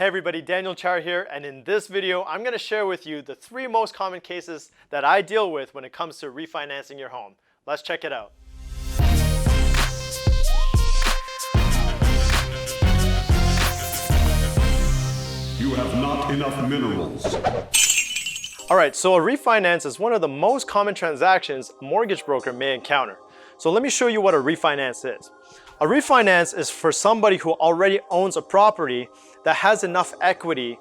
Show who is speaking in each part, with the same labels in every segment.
Speaker 1: Hey everybody, Daniel Char here, and in this video, I'm going to share with you the 3 most common cases that I deal with when it comes to refinancing your home. Let's check it out.
Speaker 2: You have not enough minerals.
Speaker 1: Alright, so a refinance is one of the most common transactions a mortgage broker may encounter. So let me show you what a refinance is. A refinance is for somebody who already owns a property that has enough equity,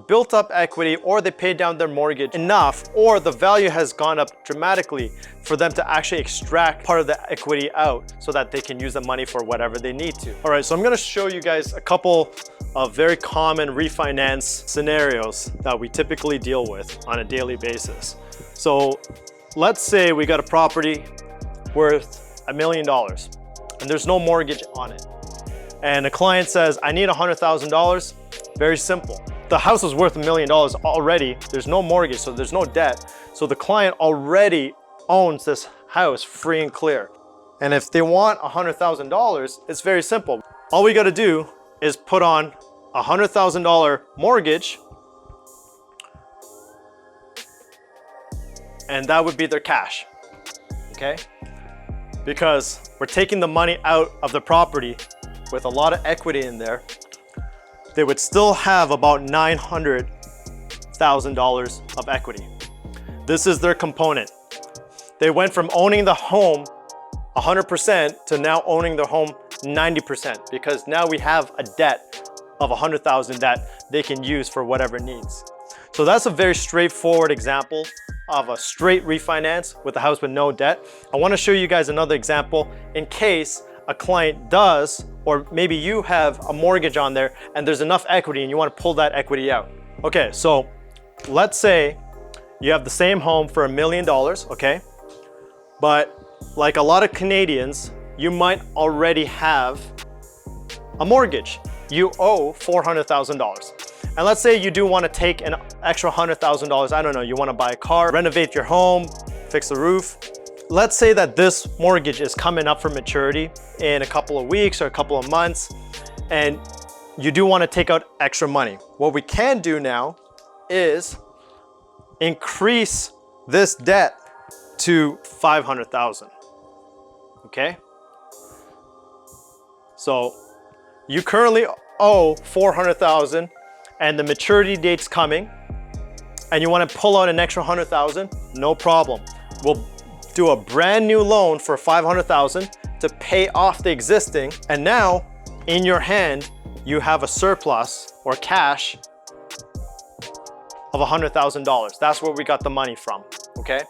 Speaker 1: built up equity, or they paid down their mortgage enough, or the value has gone up dramatically for them to actually extract part of the equity out so that they can use the money for whatever they need to. All right, so I'm gonna show you guys a couple of very common refinance scenarios that we typically deal with on a daily basis. So let's say we got a property worth $1 million and there's no mortgage on it. And the client says, I need $100,000. Very simple. The house is worth $1 million already. There's no mortgage, so there's no debt. So the client already owns this house free and clear. And if they want $100,000, it's very simple. All we gotta do is put on a $100,000 mortgage, and that would be their cash, okay? Because we're taking the money out of the property with a lot of equity in there. They would still have about $900,000 of equity. This is their component. They went from owning the home 100% to now owning the home 90%, because now we have a debt of $100,000 that they can use for whatever needs. So that's a very straightforward example of a straight refinance with a house with no debt. I want to show you guys another example in case a client does, or maybe you have a mortgage on there and there's enough equity and you want to pull that equity out. Okay, so let's say you have the same home for $1 million, okay? But like a lot of Canadians, you might already have a mortgage. You owe $400,000. And let's say you do want to take an extra $100,000. I don't know, you want to buy a car, renovate your home, fix the roof. Let's say that this mortgage is coming up for maturity in a couple of weeks or a couple of months, and you do want to take out extra money. What we can do now is increase this debt to $500,000, okay? So you currently owe $400,000 and the maturity date's coming, and you want to pull out an extra $100,000, no problem. We'll do a brand new loan for $500,000 to pay off the existing, and now in your hand you have a surplus or cash of $100,000. That's where we got the money from, okay?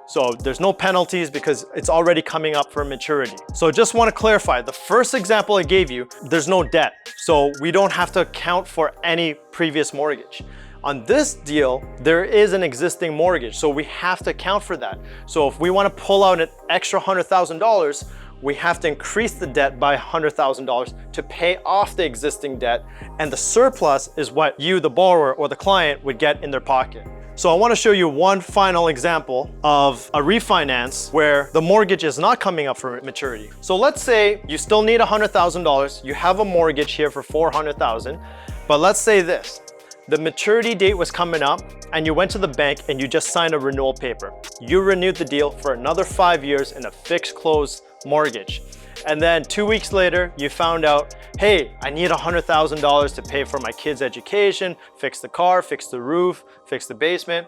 Speaker 1: So there's no penalties because it's already coming up for maturity. So just want to clarify, the first example I gave you, there's no debt. So we don't have to account for any previous mortgage. On this deal, there is an existing mortgage, so we have to account for that. So if we want to pull out an extra $100,000, we have to increase the debt by $100,000 to pay off the existing debt, and the surplus is what you, the borrower or the client, would get in their pocket. So I want to show you one final example of a refinance where the mortgage is not coming up for maturity. So let's say you still need $100,000, you have a mortgage here for $400,000, but let's say this. The maturity date was coming up and you went to the bank and you just signed a renewal paper. You renewed the deal for another 5 years in a fixed close mortgage. And then 2 weeks later, you found out, hey, I need $100,000 to pay for my kids' education, fix the car, fix the roof, fix the basement.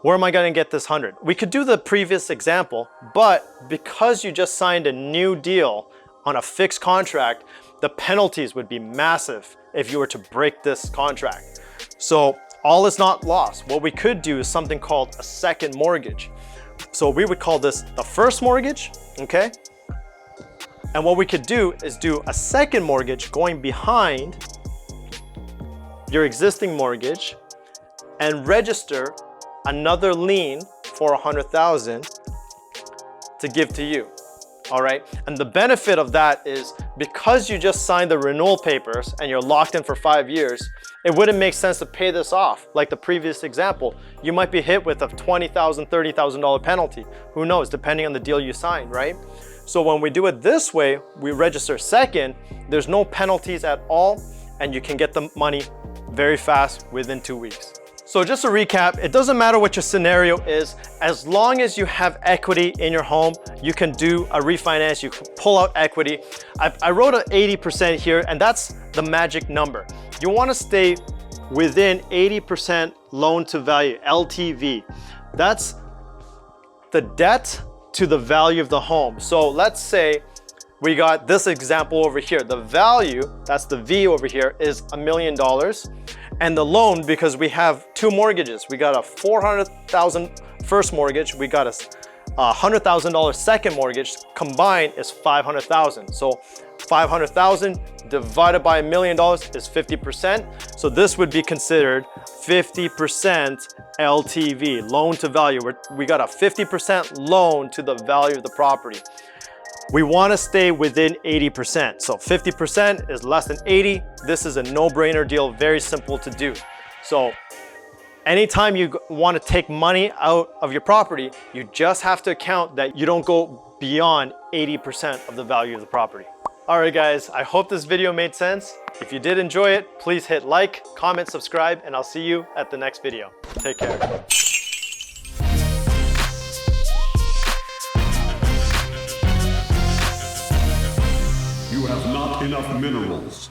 Speaker 1: Where am I gonna get this 100? We could do the previous example, but because you just signed a new deal on a fixed contract, the penalties would be massive if you were to break this contract. So all is not lost. What we could do is something called a second mortgage. So we would call this the first mortgage, okay? And what we could do is do a second mortgage going behind your existing mortgage and register another lien for $100,000 to give to you. All right, and the benefit of that is because you just signed the renewal papers and you're locked in for 5 years, it wouldn't make sense to pay this off. Like the previous example, you might be hit with a $20,000, $30,000 penalty. Who knows, depending on the deal you sign, right? So when we do it this way, we register second, there's no penalties at all, and you can get the money very fast within 2 weeks. So just to recap, it doesn't matter what your scenario is, as long as you have equity in your home, you can do a refinance, you can pull out equity. I wrote an 80% here, and that's the magic number. You wanna stay within 80% loan to value, LTV. That's the debt to the value of the home. So let's say we got this example over here. The value, that's the V over here, is $1 million. And the loan, because we have two mortgages, we got a $400,000 first mortgage, we got a $100,000 second mortgage, combined is $500,000. So 500,000 divided by $1 million is 50%. So this would be considered 50% LTV, loan to value. We got a 50% loan to the value of the property. We want to stay within 80%. So 50% is less than 80. This is a no-brainer deal, very simple to do. So anytime you want to take money out of your property, you just have to account that you don't go beyond 80% of the value of the property. All right, guys, I hope this video made sense. If you did enjoy it, please hit like, comment, subscribe, and I'll see you at the next video. Take care.
Speaker 2: You have not enough minerals.